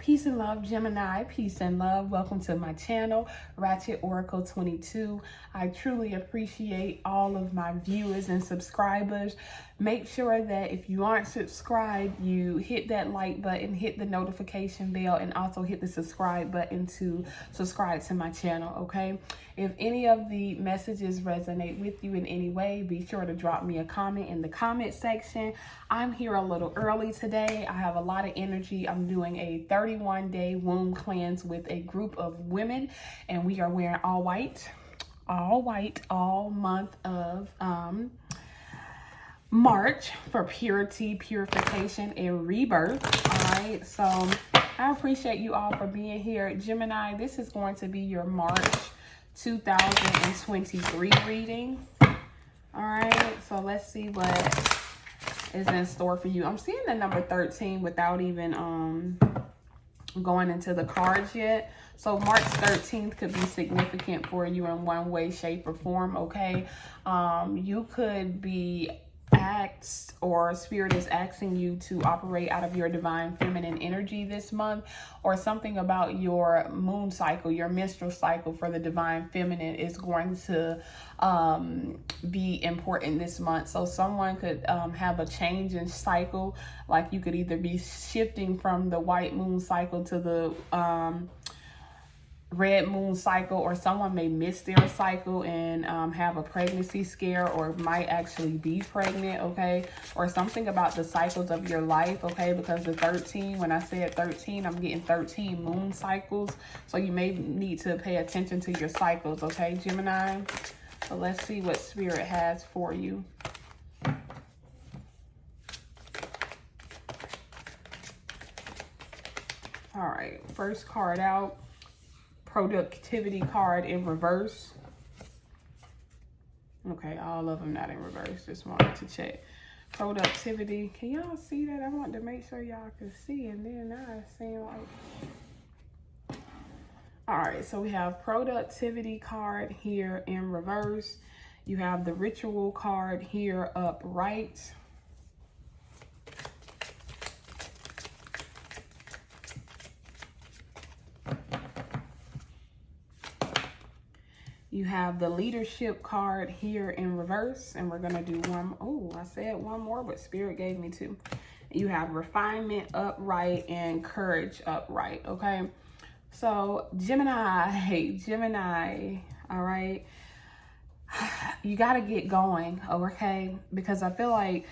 Peace and love, Gemini. Peace and love. Welcome to my channel, Ratchet Oracle 22. I truly appreciate all of my viewers and subscribers. Make sure that if you aren't subscribed, you hit that like button, hit the notification bell, and also hit the subscribe button to subscribe to my channel, okay? If any of the messages resonate with you in any way, be sure to drop me a comment in the comment section. I'm here a little early today. I have a lot of energy. I'm doing a 31-day womb cleanse with a group of women, and we are wearing all white, all month of March for purity, purification, and rebirth. All right, so I appreciate you all for being here. Gemini, this is going to be your March 2023 reading. All right, so let's see what is in store for you. I'm seeing the number 13 without even going into the cards yet. So March 13th could be significant for you in one way, shape, or form, okay? You could be asked, or spirit is asking you to operate out of your divine feminine energy this month, or something about your moon cycle, your menstrual cycle for the divine feminine is going to be important this month. So someone could have a change in cycle, like you could either be shifting from the white moon cycle to the red moon cycle, or someone may miss their cycle and have a pregnancy scare, or might actually be pregnant, okay? Or something about the cycles of your life, okay? Because the 13, when I said 13, I'm getting 13 moon cycles. So you may need to pay attention to your cycles, okay, Gemini? So let's see what spirit has for you. All right, first card out. Productivity card in reverse. Okay, all of them not in reverse. Just wanted to check. Productivity. Can y'all see that? I want to make sure y'all can see, and then I seem like... All right, so we have productivity card here in reverse. You have the ritual card here upright. You have the leadership card here in reverse, and we're going to do one. Oh, I said one more, but spirit gave me two. You have refinement upright and courage upright, okay? So Gemini, all right? You got to get going, okay? Because I feel like,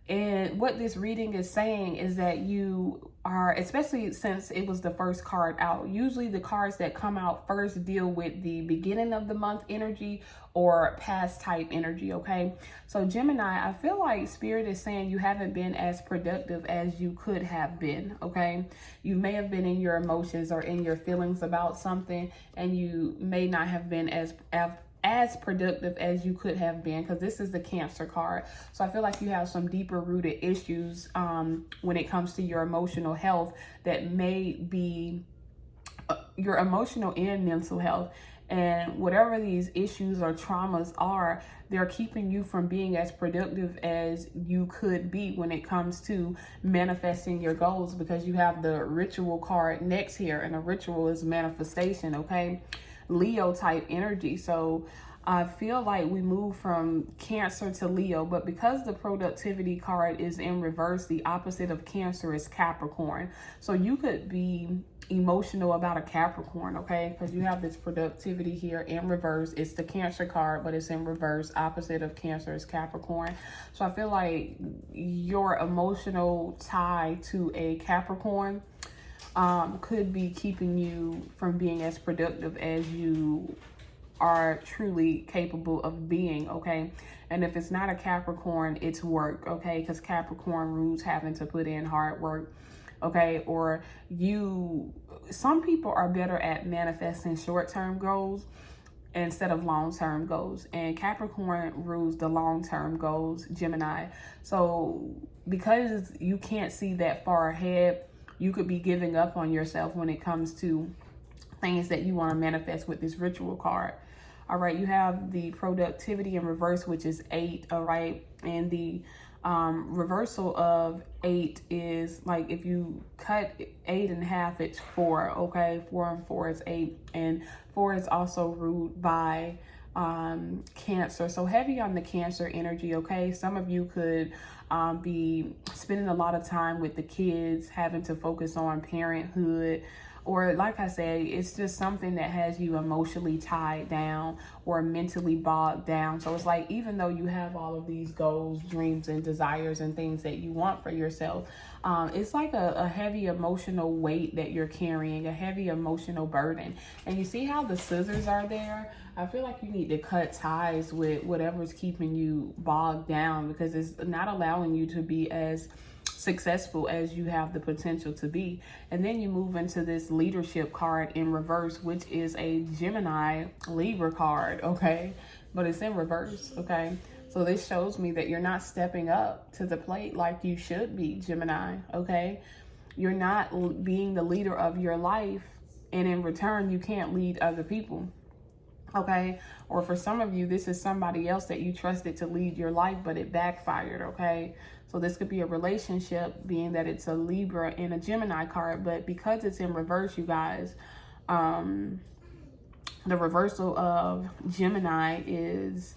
and what this reading is saying is that you are, especially since it was the first card out, usually the cards that come out first deal with the beginning of the month energy or past type energy, okay? So Gemini, I feel like spirit is saying you haven't been as productive as you could have been, okay? You may have been in your emotions or in your feelings about something, and you may not have been as productive as you could have been, because this is the Cancer card. So I feel like you have some deeper rooted issues when it comes to your emotional health that may be your emotional and mental health. And whatever these issues or traumas are, they're keeping you from being as productive as you could be when it comes to manifesting your goals, because you have the ritual card next here, and a ritual is manifestation, okay? Leo type energy. So I feel like we move from Cancer to Leo, but because the productivity card is in reverse, the opposite of Cancer is Capricorn. So you could be emotional about a Capricorn, okay? Because you have this productivity here in reverse. It's the Cancer card, but it's in reverse. Opposite of Cancer is Capricorn. So I feel like your emotional tie to a Capricorn could be keeping you from being as productive as you are truly capable of being, okay? And if it's not a Capricorn, it's work, okay? Because Capricorn rules having to put in hard work, okay? Or some people are better at manifesting short-term goals instead of long-term goals, and Capricorn rules the long-term goals, Gemini. So because you can't see that far ahead, you could be giving up on yourself when it comes to things that you want to manifest with this ritual card. All right, you have the productivity in reverse, which is 8, all right? And the Reversal of 8 is like if you cut 8 in half, it's 4. Okay, 4 and 4 is 8, and 4 is also ruled by Cancer. So heavy on the Cancer energy. Okay, some of you could be spending a lot of time with the kids, having to focus on parenthood, or like I said, it's just something that has you emotionally tied down or mentally bogged down. So it's like, even though you have all of these goals, dreams, and desires and things that you want for yourself, it's like a heavy emotional weight that you're carrying, a heavy emotional burden. And you see how the scissors are there? I feel like you need to cut ties with whatever's keeping you bogged down, because it's not allowing you to be as successful as you have the potential to be. And then you move into this leadership card in reverse, which is a Gemini Libra card, okay? But it's in reverse, okay? So this shows me that you're not stepping up to the plate like you should be, Gemini, okay? You're not being the leader of your life, and in return, you can't lead other people, okay? Or for some of you, this is somebody else that you trusted to lead your life, but it backfired, okay? So this could be a relationship, being that it's a Libra and a Gemini card, but because it's in reverse, you guys, the reversal of Gemini is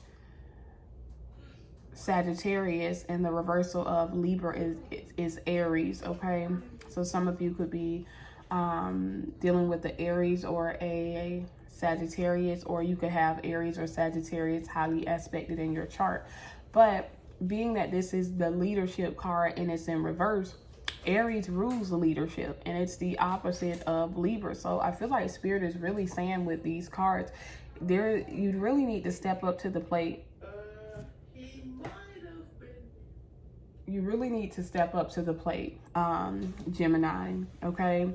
Sagittarius, and the reversal of Libra is Aries, okay? So some of you could be dealing with the Aries or a Sagittarius, or you could have Aries or Sagittarius highly aspected in your chart. But being that this is the leadership card and it's in reverse, Aries rules leadership, and it's the opposite of Libra. So I feel like Spirit is really saying with these cards, you really need to step up to the plate. You really need to step up to the plate, Gemini, okay?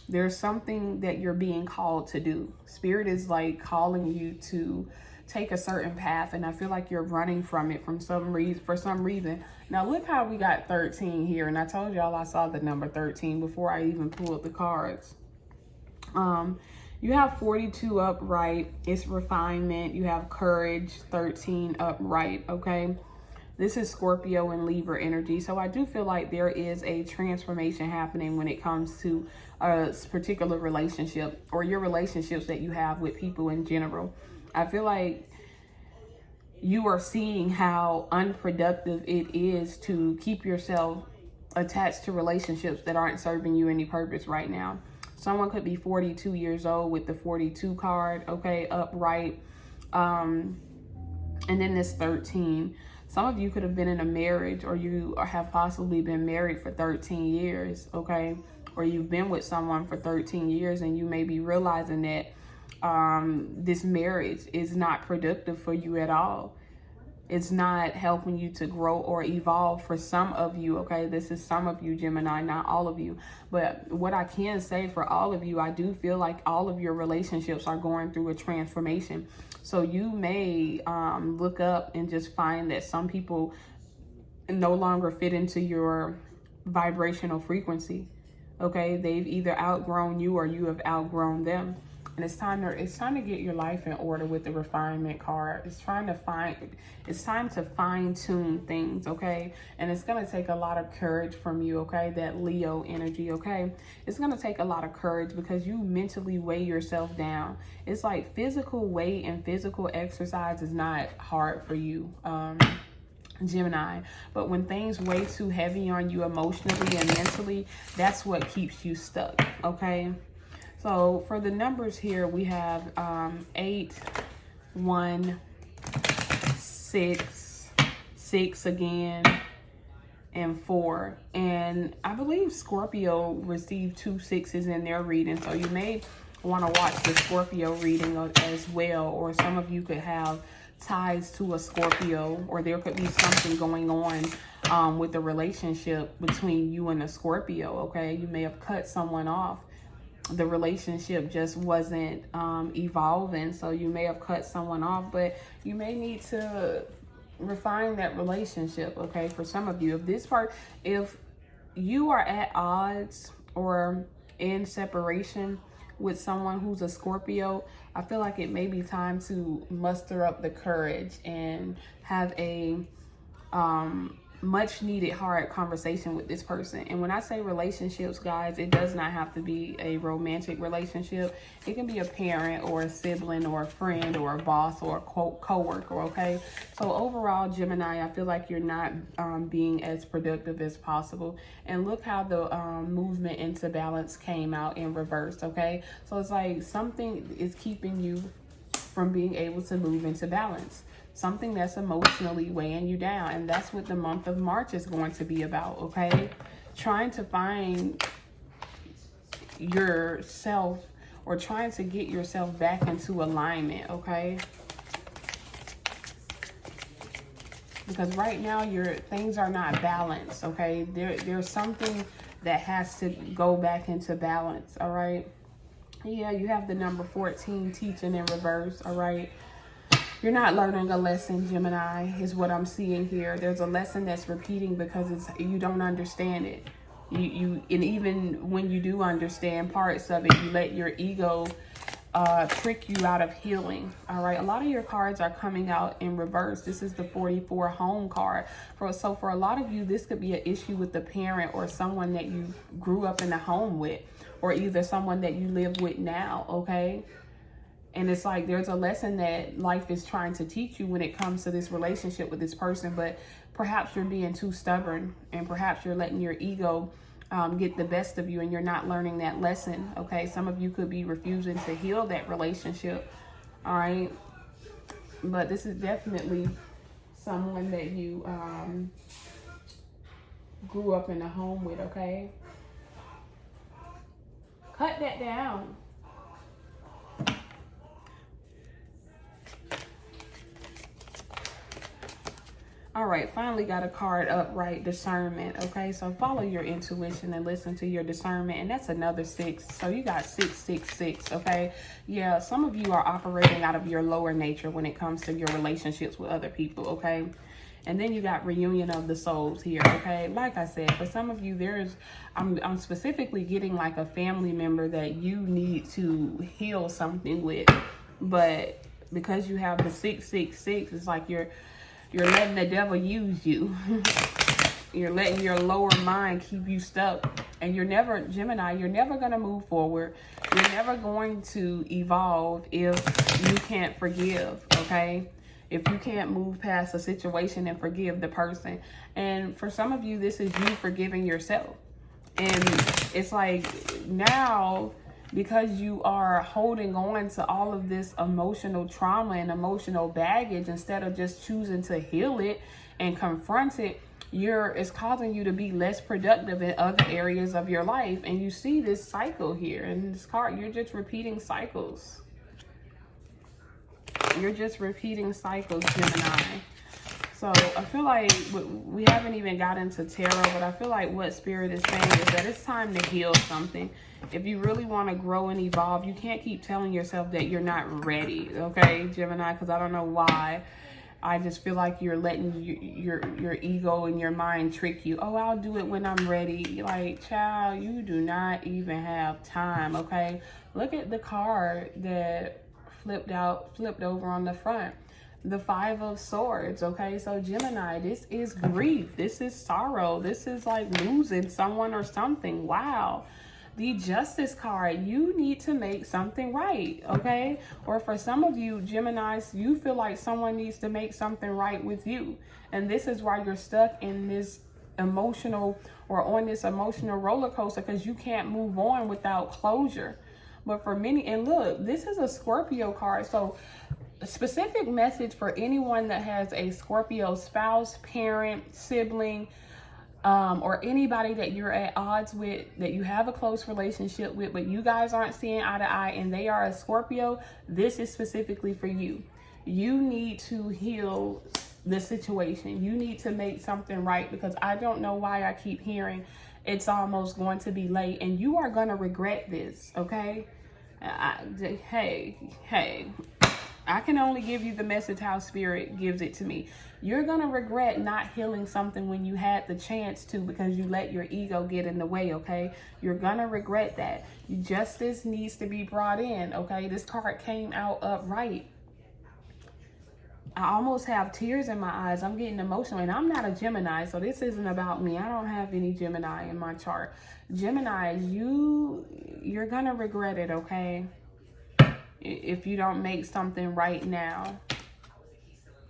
There's something that you're being called to do. Spirit is like calling you to take a certain path, and I feel like you're running from it for some reason. Now look how we got 13 here, and I told y'all I saw the number 13 before I even pulled the cards. You have 42 upright, it's refinement. You have courage, 13 upright, okay? This is Scorpio and Libra energy. So I do feel like there is a transformation happening when it comes to a particular relationship, or your relationships that you have with people in general. I feel like you are seeing how unproductive it is to keep yourself attached to relationships that aren't serving you any purpose right now. Someone could be 42 years old with the 42 card, okay, upright. And then this 13. Some of you could have been in a marriage, or you have possibly been married for 13 years, okay? Or you've been with someone for 13 years, and you may be realizing that this marriage is not productive for you at all. It's not helping you to grow or evolve for some of you, okay? This is some of you, Gemini, not all of you. But what I can say for all of you, I do feel like all of your relationships are going through a transformation. So you may look up and just find that some people no longer fit into your vibrational frequency, okay? They've either outgrown you or you have outgrown them. And it's time to get your life in order with the refinement card. It's time to fine tune things, okay? And it's gonna take a lot of courage from you, okay? That Leo energy, okay? It's gonna take a lot of courage because you mentally weigh yourself down. It's like physical weight and physical exercise is not hard for you, Gemini, but when things weigh too heavy on you emotionally and mentally, that's what keeps you stuck, okay? So for the numbers here, we have 8, 1, 6, 6 again, and 4. And I believe Scorpio received 2 6s in their reading. So you may want to watch the Scorpio reading as well. Or some of you could have ties to a Scorpio, or there could be something going on with the relationship between you and a Scorpio, okay? You may have cut someone off. The relationship just wasn't evolving, so you may have cut someone off, but you may need to refine that relationship, okay? For some of you, if you are at odds or in separation with someone who's a Scorpio, I feel like it may be time to muster up the courage and have a much needed hard conversation with this person. And when I say relationships, guys, it does not have to be a romantic relationship. It can be a parent or a sibling or a friend or a boss or a co-worker, okay? So overall, Gemini, I feel like you're not being as productive as possible. And look how the movement into balance came out in reverse, okay? So it's like something is keeping you from being able to move into balance. Something that's emotionally weighing you down. And that's what the month of March is going to be about, okay? Trying to find yourself, or trying to get yourself back into alignment, okay? Because right now your things are not balanced, okay? There's something that has to go back into balance, all right? Yeah, you have the number 14, teaching in reverse, all right? You're not learning a lesson, Gemini, is what I'm seeing here. There's a lesson that's repeating because you don't understand it. And even when you do understand parts of it, you let your ego trick you out of healing. All right. A lot of your cards are coming out in reverse. This is the 44 home card. So for a lot of you, this could be an issue with the parent or someone that you grew up in a home with, or either someone that you live with now. Okay. And it's like there's a lesson that life is trying to teach you when it comes to this relationship with this person, but perhaps you're being too stubborn, and perhaps you're letting your ego get the best of you, and you're not learning that lesson, okay? Some of you could be refusing to heal that relationship, all right? But this is definitely someone that you grew up in a home with, okay? Cut that down. All right, finally got a card upright, discernment, okay? So follow your intuition and listen to your discernment, and that's another 6. So you got 666, okay? Yeah, some of you are operating out of your lower nature when it comes to your relationships with other people, okay? And then you got reunion of the souls here, okay? Like I said, for some of you, I'm specifically getting like a family member that you need to heal something with, but because you have the 666, it's like you're letting the devil use you. You're letting your lower mind keep you stuck. And Gemini, you're never going to move forward. You're never going to evolve if you can't forgive, okay? If you can't move past a situation and forgive the person. And for some of you, this is you forgiving yourself. And it's like now, because you are holding on to all of this emotional trauma and emotional baggage, instead of just choosing to heal it and confront it, it's causing you to be less productive in other areas of your life. And you see this cycle here in this card. You're just repeating cycles. You're just repeating cycles, Gemini. So I feel like we haven't even got into tarot, but I feel like what Spirit is saying is that it's time to heal something. If you really want to grow and evolve, you can't keep telling yourself that you're not ready, okay, Gemini? Because I don't know why. I just feel like you're letting your ego and your mind trick you. Oh, I'll do it when I'm ready. Like, child, you do not even have time, okay? Look at the card that flipped over on the front. The 5 of Swords, okay? So Gemini, this is grief. This is sorrow. This is like losing someone or something. Wow. The Justice card, you need to make something right, okay? Or for some of you, Geminis, you feel like someone needs to make something right with you. And this is why you're stuck in this emotional, or on this emotional roller coaster, because you can't move on without closure. But for many, and look, this is a Scorpio card. So a specific message for anyone that has a Scorpio spouse, parent, sibling, or anybody that you're at odds with, that you have a close relationship with, but you guys aren't seeing eye to eye, and they are a Scorpio. This is specifically for you. You need to heal the situation. You need to make something right, because I don't know why I keep hearing it's almost going to be late, and you are going to regret this, okay? Hey, I can only give you the message how Spirit gives it to me. You're going to regret not healing something when you had the chance to, because you let your ego get in the way, okay? You're going to regret that. Justice needs to be brought in, okay? This card came out upright. I almost have tears in my eyes. I'm getting emotional, and I'm not a Gemini, so this isn't about me. I don't have any Gemini in my chart. Gemini, you're gonna regret it, okay? If you don't make something right now.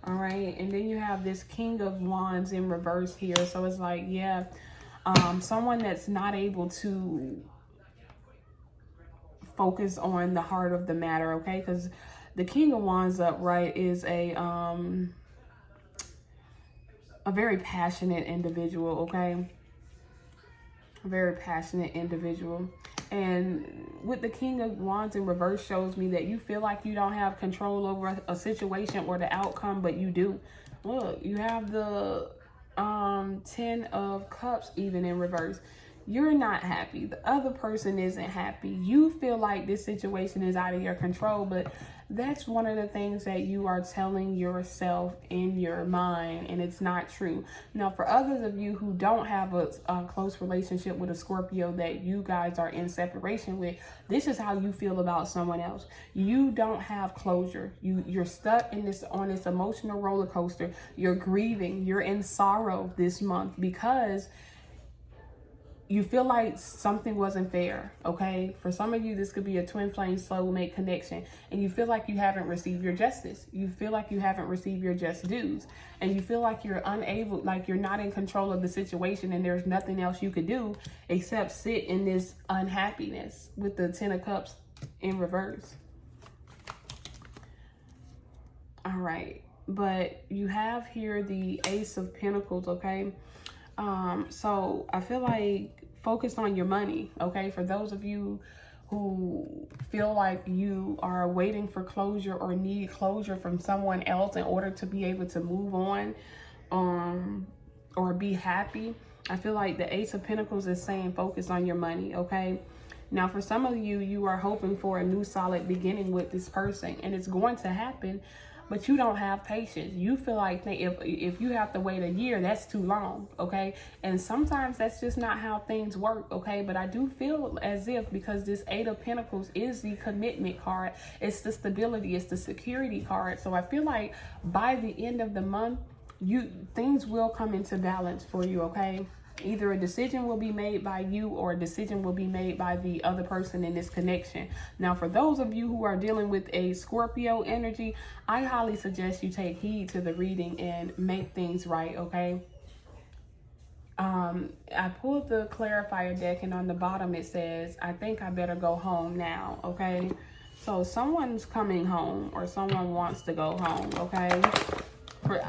All right, and then you have this King of Wands in reverse here. So it's like, yeah, someone that's not able to focus on the heart of the matter, okay? Because the King of Wands upright is a very passionate individual, okay? A very passionate individual. And with the King of Wands in reverse shows me that you feel like you don't have control over a situation or the outcome, but you do. Look, you have the 10 of Cups even in reverse. You're not happy. The other person isn't happy. You feel like this situation is out of your control, but that's one of the things that you are telling yourself in your mind, and it's not true. Now, for others of you who don't have a close relationship with a Scorpio that you guys are in separation with, this is how you feel about someone else. You don't have closure. You're stuck in on this emotional roller coaster. You're grieving. You're in sorrow this month because you feel like something wasn't fair, okay? For some of you, this could be a twin flame soulmate connection, and you feel like you haven't received your justice. You feel like you haven't received your just dues, and you feel like you're unable, like you're not in control of the situation, and there's nothing else you could do except sit in this unhappiness with the 10 of Cups in reverse. All right, but you have here the Ace of Pentacles, okay? So I feel like focus on your money, okay? For those of you who feel like you are waiting for closure or need closure from someone else in order to be able to move on, or be happy, I feel like the Ace of Pentacles is saying focus on your money, okay? Now, for some of you, you are hoping for a new solid beginning with this person, and it's going to happen, but you don't have patience. You feel like if you have to wait a year, that's too long, okay? And sometimes that's just not how things work, okay? But I do feel as if, because this 8 of Pentacles is the commitment card, it's the stability, it's the security card. So I feel like by the end of the month, things will come into balance for you, okay? Either a decision will be made by you or a decision will be made by the other person in this connection. Now, for those of you who are dealing with a Scorpio energy, I highly suggest you take heed to the reading and make things right, okay? I pulled the clarifier deck, and on the bottom it says, I think I better go home now, okay? So someone's coming home, or someone wants to go home, okay?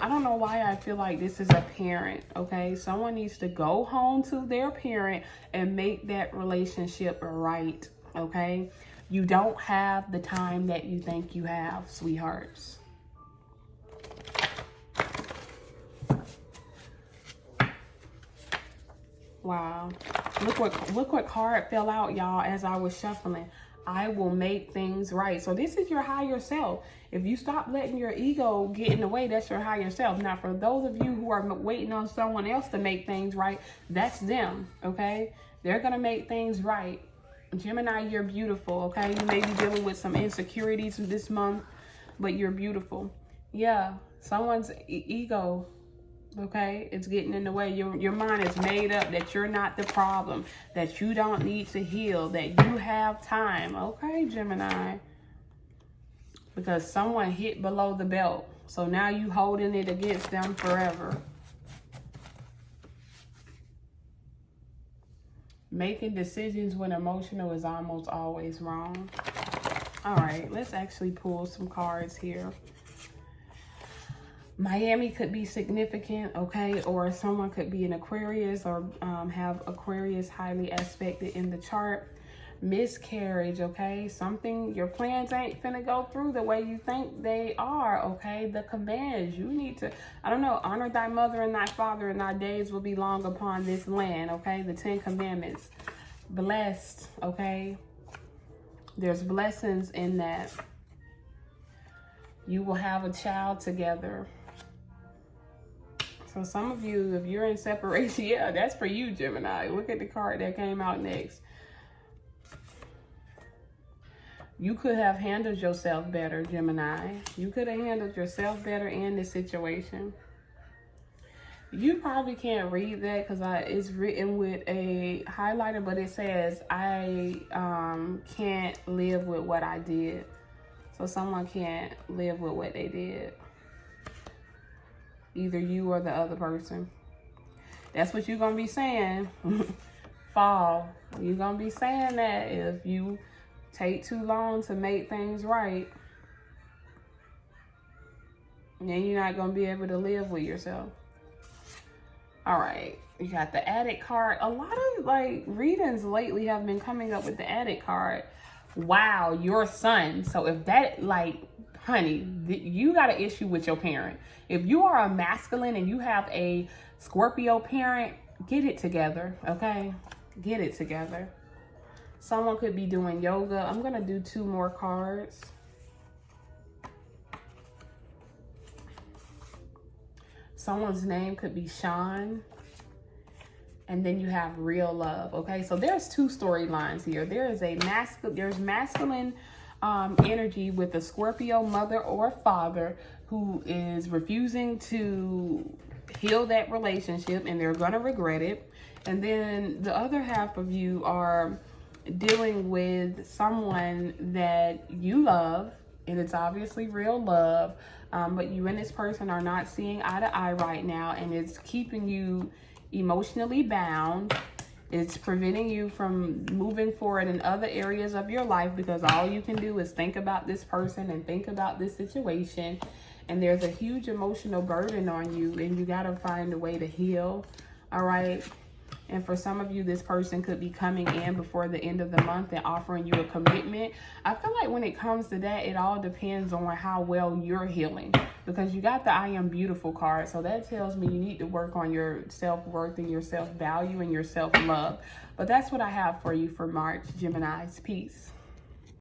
I don't know why I feel like this is a parent, okay? Someone needs to go home to their parent and make that relationship right, okay? You don't have the time that you think you have, sweethearts. Wow. Look what card fell out, y'all, as I was shuffling. I will make things right. So this is your higher self. If you stop letting your ego get in the way, that's your higher self. Now, for those of you who are waiting on someone else to make things right, that's them, okay? They're going to make things right. Gemini, you're beautiful, okay? You may be dealing with some insecurities this month, but you're beautiful. Yeah, someone's ego, okay, it's getting in the way. Your mind is made up that you're not the problem, that you don't need to heal, that you have time, okay, Gemini? Because someone hit below the belt, so now you holding it against them forever. Making decisions when emotional is almost always wrong. All right, let's actually pull some cards here. Miami could be significant, okay? Or someone could be an Aquarius or have Aquarius highly aspected in the chart. Miscarriage, okay? Your plans ain't finna go through the way you think they are, okay? The commands, you need to, I don't know, honor thy mother and thy father, and thy days will be long upon this land, okay? The 10 commandments. Blessed, okay? There's blessings in that. You will have a child together. So some of you, if you're in separation, yeah, that's for you, Gemini. Look at the card that came out next. You could have handled yourself better, Gemini. You could have handled yourself better in this situation. You probably can't read that because it's written with a highlighter, but it says, I can't live with what I did. So someone can't live with what they did. Either you or the other person. That's what you're going to be saying. Fall. You're going to be saying that if you take too long to make things right, then you're not going to be able to live with yourself. All right, you got the Addict card. A lot of like readings lately have been coming up with the Addict card. Wow, your son. So if that, like, honey, you got an issue with your parent. If you are a masculine and you have a Scorpio parent, get it together, okay? Get it together. Someone could be doing yoga. I'm gonna do 2 more cards. Someone's name could be Sean. And then you have real love, okay? So there's 2 storylines here. There's masculine energy with a Scorpio mother or father who is refusing to heal that relationship and they're gonna regret it. And then the other half of you are dealing with someone that you love, and it's obviously real love, but you and this person are not seeing eye to eye right now, and it's keeping you emotionally bound. It's preventing you from moving forward in other areas of your life because all you can do is think about this person and think about this situation, and there's a huge emotional burden on you, and you got to find a way to heal. All right. And for some of you, this person could be coming in before the end of the month and offering you a commitment. I feel like when it comes to that, it all depends on how well you're healing. Because you got the I am beautiful card. So that tells me you need to work on your self-worth and your self-value and your self-love. But that's what I have for you for March, Geminis. Peace.